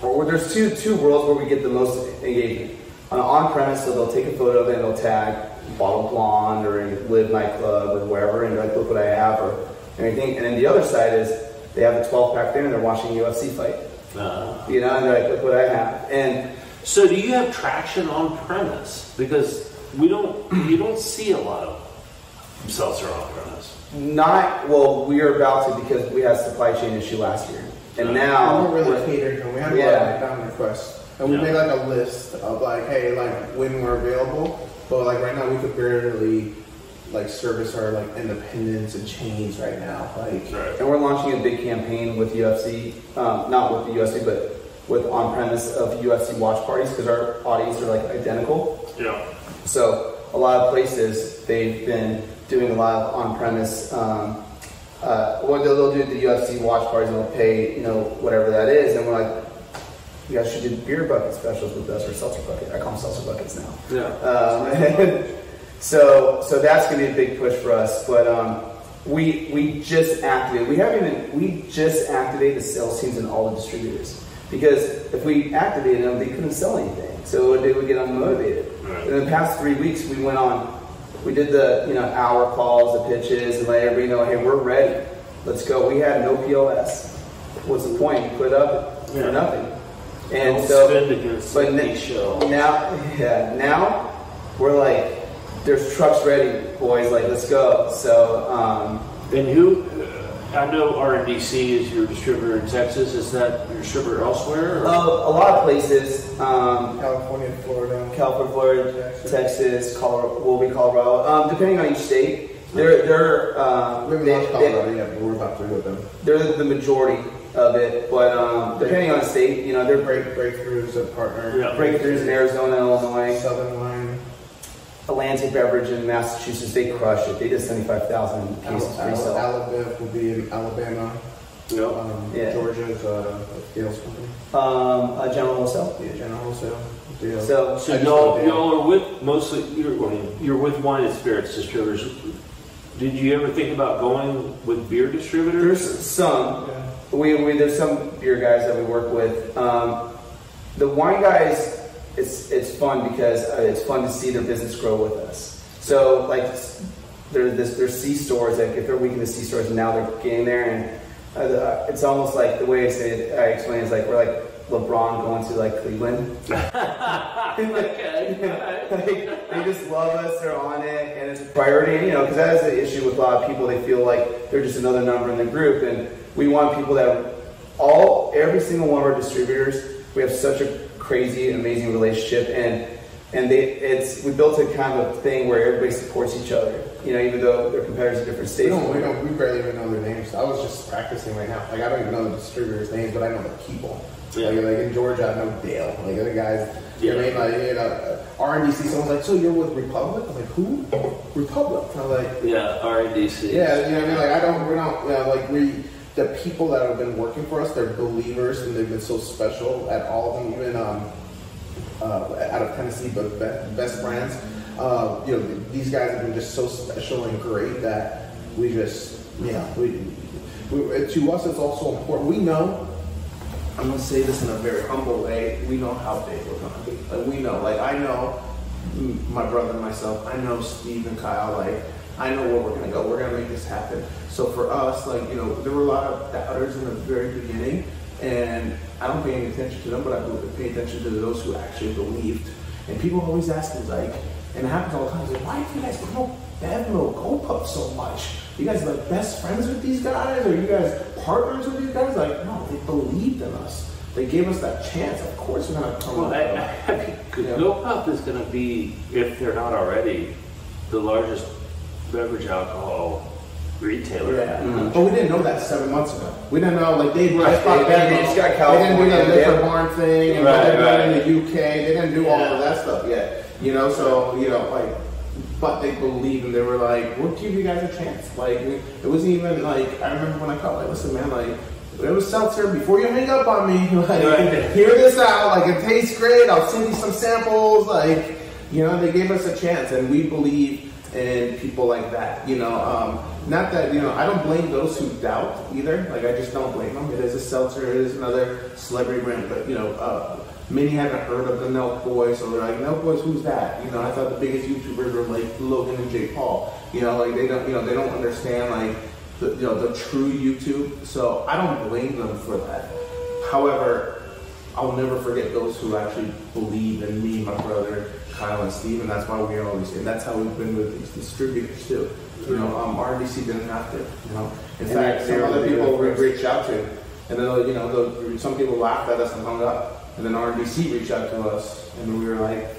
or there's two worlds where we get the most engagement. On premise, so they'll take a photo of it and they'll tag Bottle Blonde or Live Nightclub or wherever, and they're like, look what I have or anything. And then the other side is they have the 12 pack there and they're watching a UFC fight. And they're like, look what I have. And so, do you have traction on premise? Because you don't see a lot of seltzer on premise. We are about to because we had a supply chain issue last year, and now we're really catering. We had a lot of down requests. And we made like a list of like, hey, like when we're available, but like right now we could barely like service our like independents and chains right now. Like, and we're launching a big campaign with UFC, not with the UFC, but with on premise of UFC watch parties because our audience are like identical. Yeah. So a lot of places they've been doing a lot of on premise. What they'll do the UFC watch parties and they'll pay whatever that is, and we're like. You guys should do beer bucket specials with us or seltzer bucket. I call them seltzer buckets now. Yeah. So that's gonna be a big push for us. But we just activated. We just activated the sales teams and all the distributors because if we activated them, they couldn't sell anything. So they would get unmotivated. Right. In the past 3 weeks, we did the hour calls, the pitches, and let everybody know, hey, we're ready. Let's go. We had no POS. What's the point? You put up for nothing. And now we're like, there's trucks ready, boys. Like, let's go. So, and I know rndc is your distributor in Texas. Is that your distributor elsewhere? A lot of places. California, Florida, Texas, Colorado. Depending on each state, they're we're about to with them. They're the majority of it, but depending on the state, they're Breakthroughs a partner. Yeah. Breakthroughs in Arizona, Illinois, Southern Wine, Atlantic Beverage in Massachusetts. They crush it. They did 75,000 cases resale. Alabama will be in Alabama. Georgia's Dale's company. General Wholesale. Yeah, General Wholesale. So y'all are with mostly you're with wine and spirits distributors. Did you ever think about going with beer distributors? There's some. Yeah. There's some beer guys that we work with. The wine guys, it's fun because it's fun to see their business grow with us. So like there's C stores that if they're weak in the C stores, and now they're getting there, and it's almost like the way I explain it is like we're like LeBron going to like Cleveland. They just love us, they're on it, and it's a priority. And, because that is the issue with a lot of people. They feel like they're just another number in the group, and we want people that every single one of our distributors, we have such a crazy, amazing relationship, and we built a kind of thing where everybody supports each other. Even though they're competitors at different states. We barely even know their names. I was just practicing right now. Like I don't even know the distributors' names, but I know the people. Yeah. Like in Georgia, I know Dale. Like the guys. Yeah. I mean, like rndc. Someone's like, so you're with Republic? I'm like, who? Republic. I'm like, yeah, rndc. Yeah, what I mean. Like the people that have been working for us, they're believers, and they've been so special at all of them. Even out of Tennessee, but best brands. These guys have been just so special and great that we just, to us, it's also important. We know, I'm going to say this in a very humble way, we know how big we're going to be. Like, we know, like, I know my brother and myself, I know Steve and Kyle, like, I know where we're going to go. We're going to make this happen. So for us, like, there were a lot of doubters in the very beginning, and I don't pay any attention to them, but I pay attention to those who actually believed. And people always ask me, like, and it happens all the time, like, why do you guys promote bevmo, gopuff so much? You guys like best friends with these guys? Or you guys partners with these guys? Like, no, they believed in us. They gave us that chance. Of course we're going to promote gopuff is going to be, if they're not already, the largest beverage alcohol retailer. Yeah. Mm-hmm. But we didn't know that 7 months ago. We didn't know, like, they just got California. They didn't do the liquor barn thing, and they're in the UK. They didn't do all of that stuff yet. But they believed, and they were like, we'll give you guys a chance. Like, it wasn't even like, I remember when I called, like, listen, man, like, it was seltzer, before you hang up on me, like, hear this out, like, it tastes great, I'll send you some samples, like, they gave us a chance, and we believe in people like that, not that, I don't blame those who doubt either, like, I just don't blame them. It is a seltzer, it is another celebrity brand, but, many haven't heard of the Nelk Boys, so they're like, Nelk Boys, who's that? I thought the biggest YouTubers were like Logan and Jake Paul. They don't understand like the true YouTube. So I don't blame them for that. However, I'll never forget those who actually believe in me, my brother, Kyle and Steve, and that's why we always, and that's how we've been with these distributors too. rndc didn't have to. In fact, some other people we reached out to, and then some people laughed at us and hung up. And then rndc reached out to us, and we were like,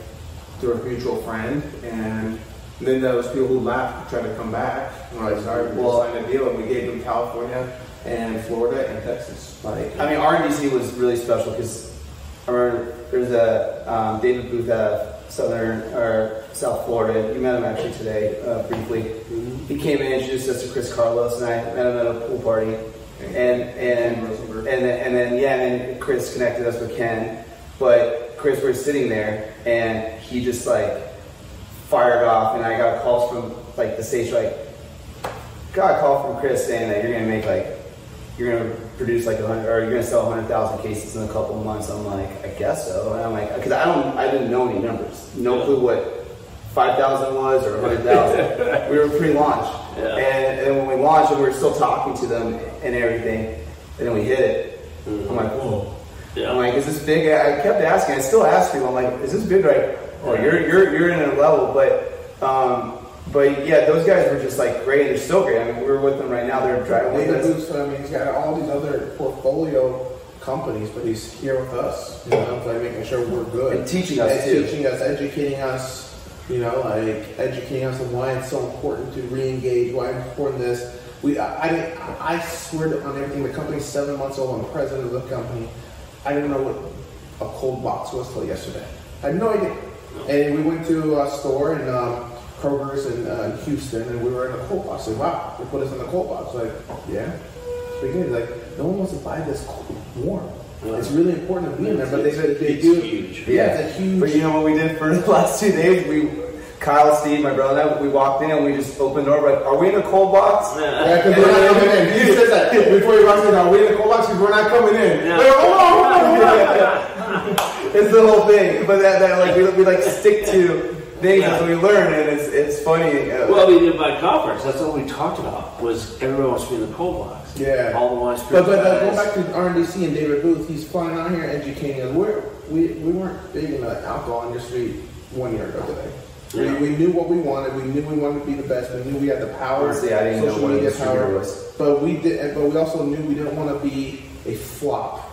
through a mutual friend, and then there was people who laughed tried to come back. And we're like, sorry, we signed a deal, and we gave them California and Florida and Texas. rndc was really special because there's a David Booth out of South Florida. You met him actually today, briefly. Mm-hmm. He came in, introduced us to Chris Carlos, and I met him at a pool party. And then Chris connected us with Ken, but Chris was sitting there and he just like fired off, and I got calls from like the station, got a call from Chris saying that you're gonna produce like 100, or you're gonna sell 100,000 cases in a couple of months. I'm like, I guess so. And I'm like, because I didn't know any numbers, no clue what 5,000 was or 100,000. We were pre-launch. Yeah. And when we launched, and we were still talking to them and everything, and then we hit it. Mm-hmm. I'm like, whoa. Yeah. I'm like, is this big? I kept asking. I still ask people. I'm like, is this big? Right? Oh, you're in a level, but yeah, those guys were just like great. They're still great. I mean, we're with them right now. They're driving with us. I mean, he's got all these other portfolio companies, but he's here with us. Like making sure we're good and teaching us, educating us. Educating us on why it's so important to re-engage, why it's important this. I swear on everything, the company's 7 months old, I'm the president of the company. I didn't know what a cold box was till yesterday. I had no idea. And we went to a store in Kroger's in Houston, and we were in a cold box. Like, wow, they put us in the cold box. Like, yeah, it's pretty good. Like, no one wants to buy this warm. It's really important to be in there, but they do. Huge. Yeah, it's a huge. But what we did for the last 2 days, Kyle, Steve, my brother, and I, we walked in and we just opened the door. We're like, are we in a cold box? Yeah, because we're not coming in. He says that before he walks in. Are we in a cold box? Because we're not coming in. Yeah. Like, hold on. It's the whole thing. But that like we like to stick to things as we learn, and it's funny. Well, I mean, in my conference, that's what we talked about, was everyone wants to be in the cold box. Yeah. All the wine But spirits going guys. back to RNDC and David Booth, he's flying out here educating us. We weren't big in the alcohol industry 1 year ago today. Yeah. We knew what we wanted. We knew we wanted to be the best. We knew we had the power, Honestly, I didn't know social what a media distributor power. was. But we also knew we didn't want to be a flop.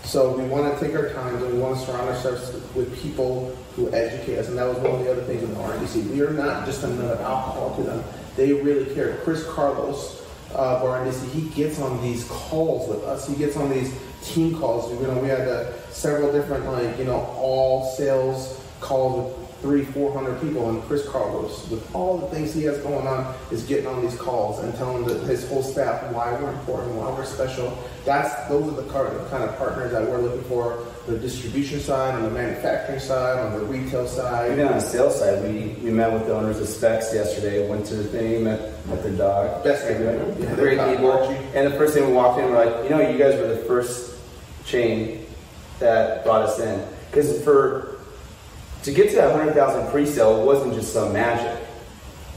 So we want to take our time and we want to surround ourselves with people who educate us. And that was one of the other things with RNDC. We are not just another alcohol to them. They really care. Chris Carlos of RNDC, he gets on these calls with us. He gets on these team calls. You know, we had several different all sales calls with 300-400 people, and Chris Carlos, with all the things he has going on, is getting on these calls and telling his whole staff why we're important, why we're special. Those are the kind of partners that we're looking for. The distribution side, on the manufacturing side, on the retail side. Even on the sales side, we met with the owners of Specs yesterday. Went to the thing, met their dog. Best thing, yeah, great people. And the first thing we walked in, we're like, you guys were the first chain that brought us in, because to get to that 100,000 pre-sale wasn't just some magic.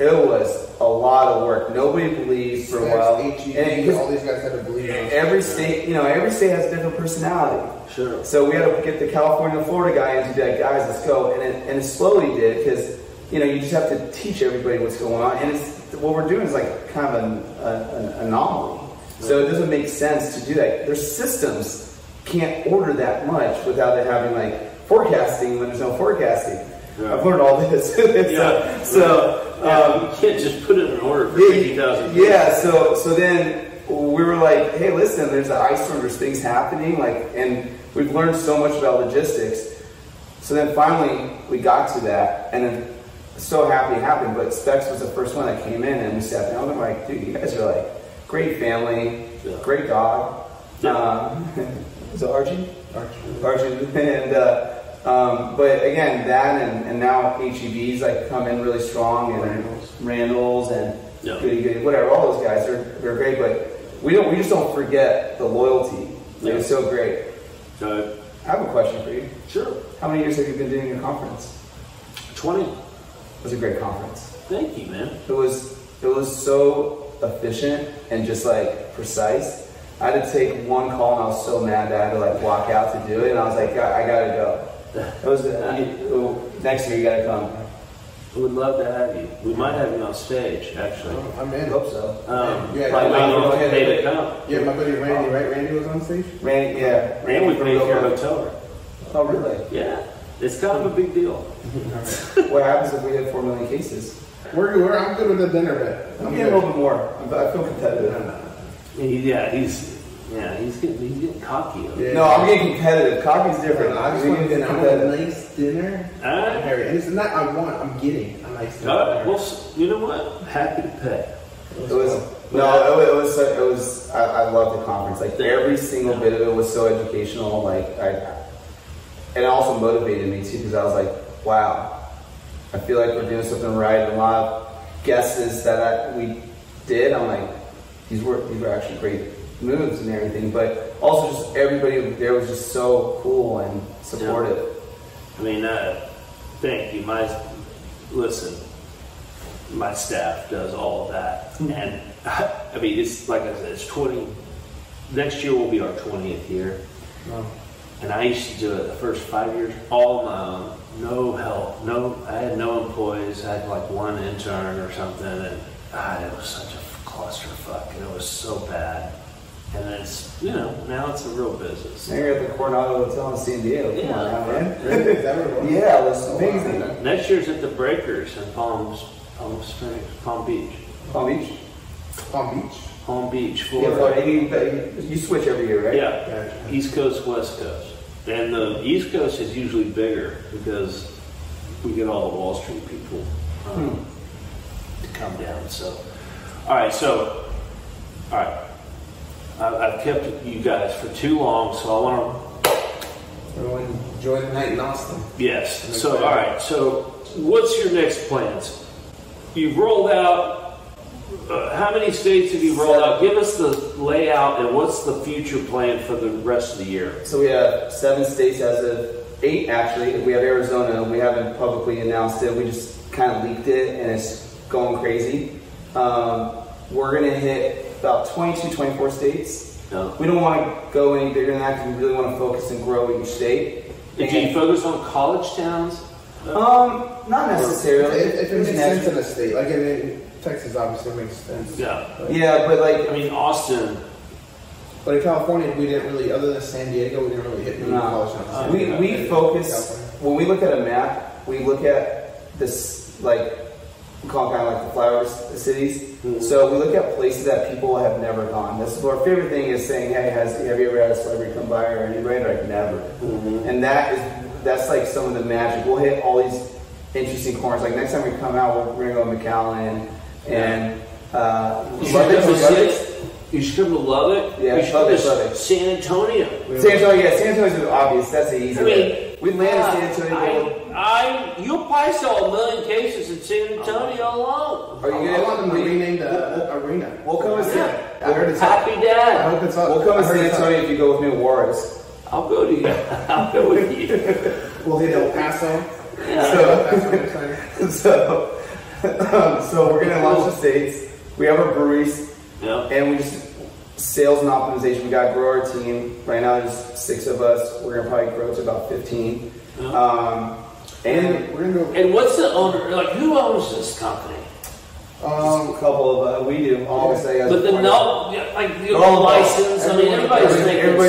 It was a lot of work. Nobody believed for a while. HEB, all these guys had to believe in us. Every state has a different personality. Sure. So we had to get the California, Florida guy in to be like, guys, let's go. And it slowly did, because you just have to teach everybody what's going on. And what we're doing is like kind of an anomaly. So it doesn't make sense to do that. Their systems can't order that much without it having like forecasting when there's no forecasting. Yeah. I've learned all this. You can't just put it in order for 50,000. Yeah, so then we were like, hey, listen, there's an ice storm, there's things happening, and we've learned so much about logistics. So then finally we got to that, and then so happy it happened. But Specs was the first one that came in, and we sat down and we're like, dude, you guys are like great family, great dog. Is it Archie? Archie. And but again, that and now HEB's like come in really strong, and Randall's and Goody, whatever, all those guys they're great, but we just don't forget the loyalty. It's so great. I have a question for you. Sure. How many years have you been doing your conference? 20. It was a great conference. Thank you, man. It was so efficient and just like precise. I had to take one call and I was so mad that I had to like walk out to do it, and I was like, I gotta go. It was next year you gotta come. We would love to have you. We might have you on stage, actually. I'm in. I hope so. Probably waiting pay to come. Yeah, my buddy Randy, right? Randy was on stage? Randy, yeah. Randy would pay for your hotel room. Oh, really? Yeah. It's kind of a big deal. What happens if we had 4 million cases? I'm good with the dinner bit. I'm getting a little bit more. I feel competitive. He's getting cocky. Yeah. No, I'm getting competitive. Coffee's different. I just want to get a nice dinner. Alright. And it's not I'm getting a nice dinner. Well, you know what? Happy to pay. It was. I love the conference. Like every single bit of it was so educational. And it also motivated me too, because I was like, wow, I feel like we're doing something right. And a lot of guesses that we did, I'm like, these were actually great moves and everything. But also just everybody there was just so cool and supportive. Yeah. I mean, thank you. My staff does all of that, and I mean, it's like I said, it's 20. Next year will be our 20th year. Wow. And I used to do it the first 5 years all on my own, no help, I had no employees. I had like one intern or something, and it was such a clusterfuck, and it was so bad. And then it's, now it's a real business. Now you're at the Coronado Hotel in San Diego. Yeah. Come on now, man. Really? Is that what it was? Yeah, it was amazing. Next year's at the Breakers in Palm Beach. Palm Beach, Florida. Yeah, you switch every year, right? Yeah, East Coast, West Coast. And the East Coast is usually bigger because we get all the Wall Street people to come down. So, all right. I've kept you guys for too long, so I want to Everyone enjoy the night in Austin. Yes. So, all right. So, what's your next plans? You've rolled out. How many states have you rolled out? Give us the layout and what's the future plan for the rest of the year? So we have 7 states as of 8 actually. We have Arizona. We haven't publicly announced it. We just kind of leaked it and it's going crazy. We're going to hit about 22, 24 states. No. We don't want to go any bigger than that because we really want to focus and grow each state. Do you focus on college towns? Not necessarily. If it makes sense in a state, like in Texas obviously makes sense. Yeah. Yeah, but like, I mean, Austin. But in California, we didn't really, other than San Diego, we didn't really hit any college towns. we focus, when we look at a map, we look at this, like, we call it kind of like the flowers, the cities. Mm-hmm. So we look at places that people have never gone. This is our favorite thing is saying, hey, have you ever had a celebrity come by or any brand? Like, never. Mm-hmm. And that's like some of the magic. We'll hit all these interesting corners. Like next time we come out, we're going to go to McAllen and you should come to Lubbock. Yeah, you should Love it. San Antonio. San Antonio's obvious. That's the easy way. We landed in San Antonio. You'll probably sell 1 million cases in San Antonio alone. Are you going to want them to rename the arena? We'll come and see. I heard it's Happy Dad. I hope it's up. We'll come and San Antonio if you go with me to Juarez. I'll go to you. I'll go with you. We'll hit El Paso. Yeah. So we're going to launch the states. We have our breweries. Yeah. And we just sales and optimization. We got to grow our team. Right now there's 6 of us. We're going to probably grow to about 15. Yeah. And we're going to go. And what's the owner? Like, who owns this company? a couple of we do. Obviously, but the license. I mean, everybody's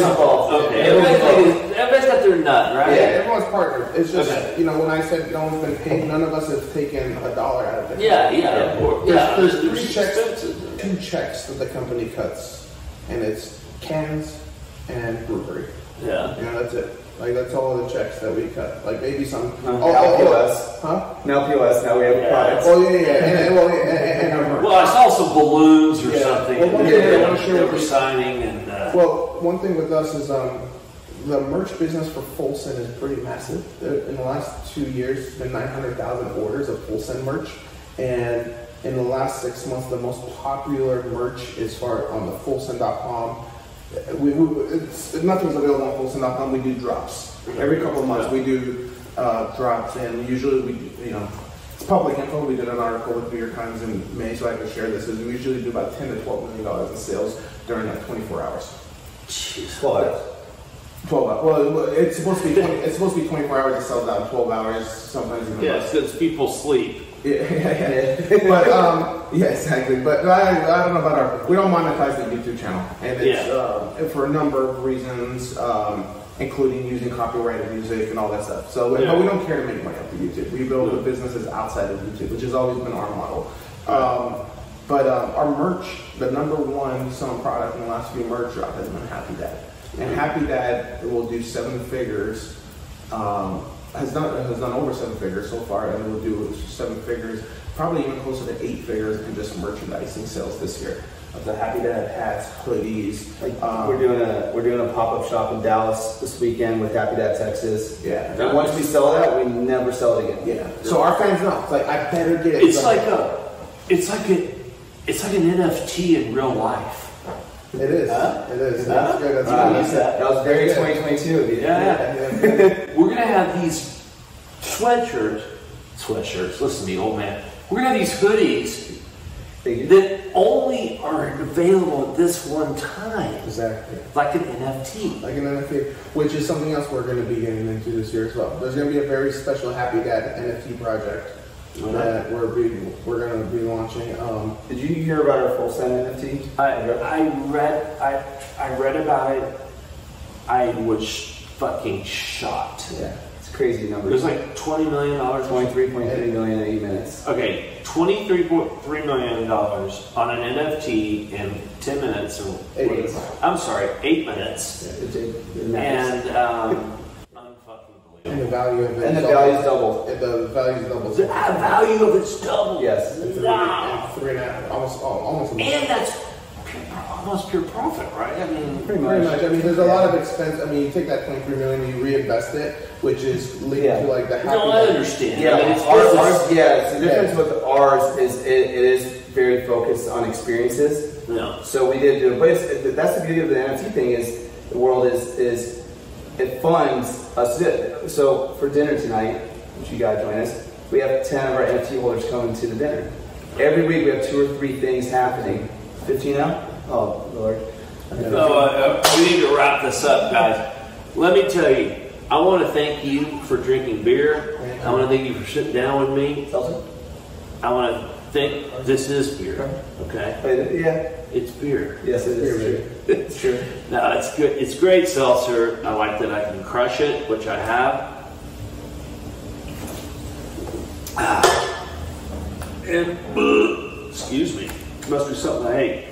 involved. Okay. Everybody's got their nut, right? Yeah, everyone's partnered. It's just when I said no one's been paid, none of us have taken $1 out of it. Yeah. There's 3 checks, 2 checks that the company cuts, and it's cans and brewery. Yeah. That's it. Like that's all the checks that we cut. Like maybe some POS. Now POS. Now we have products. Oh yeah. Well, I saw some balloons or something. Well, one thing I want to share they with were you. signing and. Well, one thing with us is the merch business for Full Send is pretty massive. In the last 2 years, there's been 900,000 orders of Full Send merch, and in the last 6 months, the most popular merch is on the fullsend.com. Nothing's available on fullsend.com. We do drops every couple of months. We do drops, and usually it's public info. We did an article with New York Times in May, so I can share this. We usually do about $10 to $12 million in sales during that 24 hours. Jeez, 12 hours. Well, it's supposed to be 24 hours. It sells out in 12 hours. Sometimes even less. Since people sleep. Yeah. But exactly. But I don't know about we don't monetize the YouTube channel, and it's for a number of reasons, including using copyrighted music and all that stuff. So, but we don't care to make money off of YouTube. We build the businesses outside of YouTube, which has always been our model. But our merch, the #1 selling product in the last few merch drop has been Happy Dad, and Happy Dad will do 7 figures. Has done over 7 figures so far, and we'll do 7 figures, probably even closer to 8 figures in just merchandising sales this year. Of the Happy Dad hats, hoodies. We're doing a pop-up shop in Dallas this weekend with Happy Dad Texas. Yeah. And once we sell that, we never sell it again. Yeah. So our fans know. It's like I better get it. It's like an NFT in real life. It is. It is. That's good. That's that was very 2022 of you. Yeah. We're gonna have these sweatshirts. Listen to me, old man. We're gonna have these hoodies that only are available at this one time. Exactly. Like an NFT. Like an NFT, which is something else we're going to be getting into this year as well. There's going to be a very special Happy Dad NFT project that we're going to be launching. Did you hear about our Full Send NFT? I read about it. I was fucking shocked. Yeah, it's crazy It numbers. was like $20 million. 23.3 million in 8 minutes. Okay, $23.3 million on an NFT in 10 minutes. Or 8 minutes. I'm sorry, 8 minutes. And And the value of it. And the value's doubled. The value's doubled. the value of it's doubled. Yes. Wow. 3.5, almost. And that's almost pure profit, right? I mean, pretty much. I mean, there's a lot of expense. I mean, you take that 23 million and you reinvest it, which is leading to like the happy. No, I understand. Yeah, I mean, ours, the difference with ours is it is very focused on experiences. Yeah. So we did do it, but that's the beauty of the NFT thing is the world is it funds us. So for dinner tonight, which you gotta join us, we have 10 of our NFT holders coming to the dinner. Every week we have 2 or 3 things happening. 15 now? Oh Lord. We need to wrap this up, guys. Let me tell you, I want to thank you for drinking beer. I want to thank you for sitting down with me. Seltzer? I want to think this is beer. Okay? Yeah. It's beer. Yes, it is. It's true. No, it's good. It's great seltzer. I like that I can crush it, which I have. And excuse me, must be something I hate.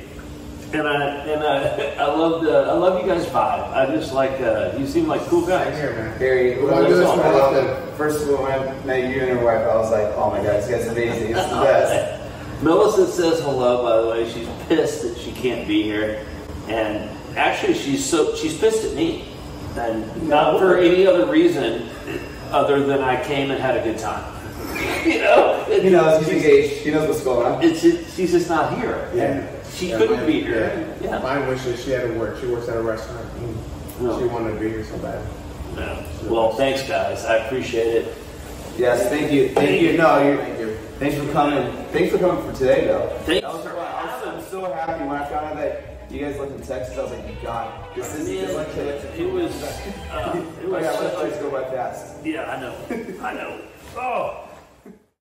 And I love you guys' vibe. I just like you seem like cool guys. Here, man. Very. We want to do this more often. First of all, when I met you and your wife, I was like, oh my God, this guy's amazing. It's the best. Melissa says hello, by the way. She's pissed that she can't be here. And actually, she's pissed at me. And not for any other reason other than I came and had a good time. You know? She knows, she's engaged. She knows what's going on. She's just not here. Yeah. She couldn't be here. Yeah. Mine wishes she had to work. She works at a restaurant. No. She wanted to be here so bad. No. Well, thanks, guys. I appreciate it. Yes, thank you. Thank you. No, Thank you. thanks for coming. Thanks for coming for today, though. Thanks. I'm so happy when I found out that you guys lived in Texas. I was like, God, this is like it was let's go by fast. yeah, I know. I know. Oh.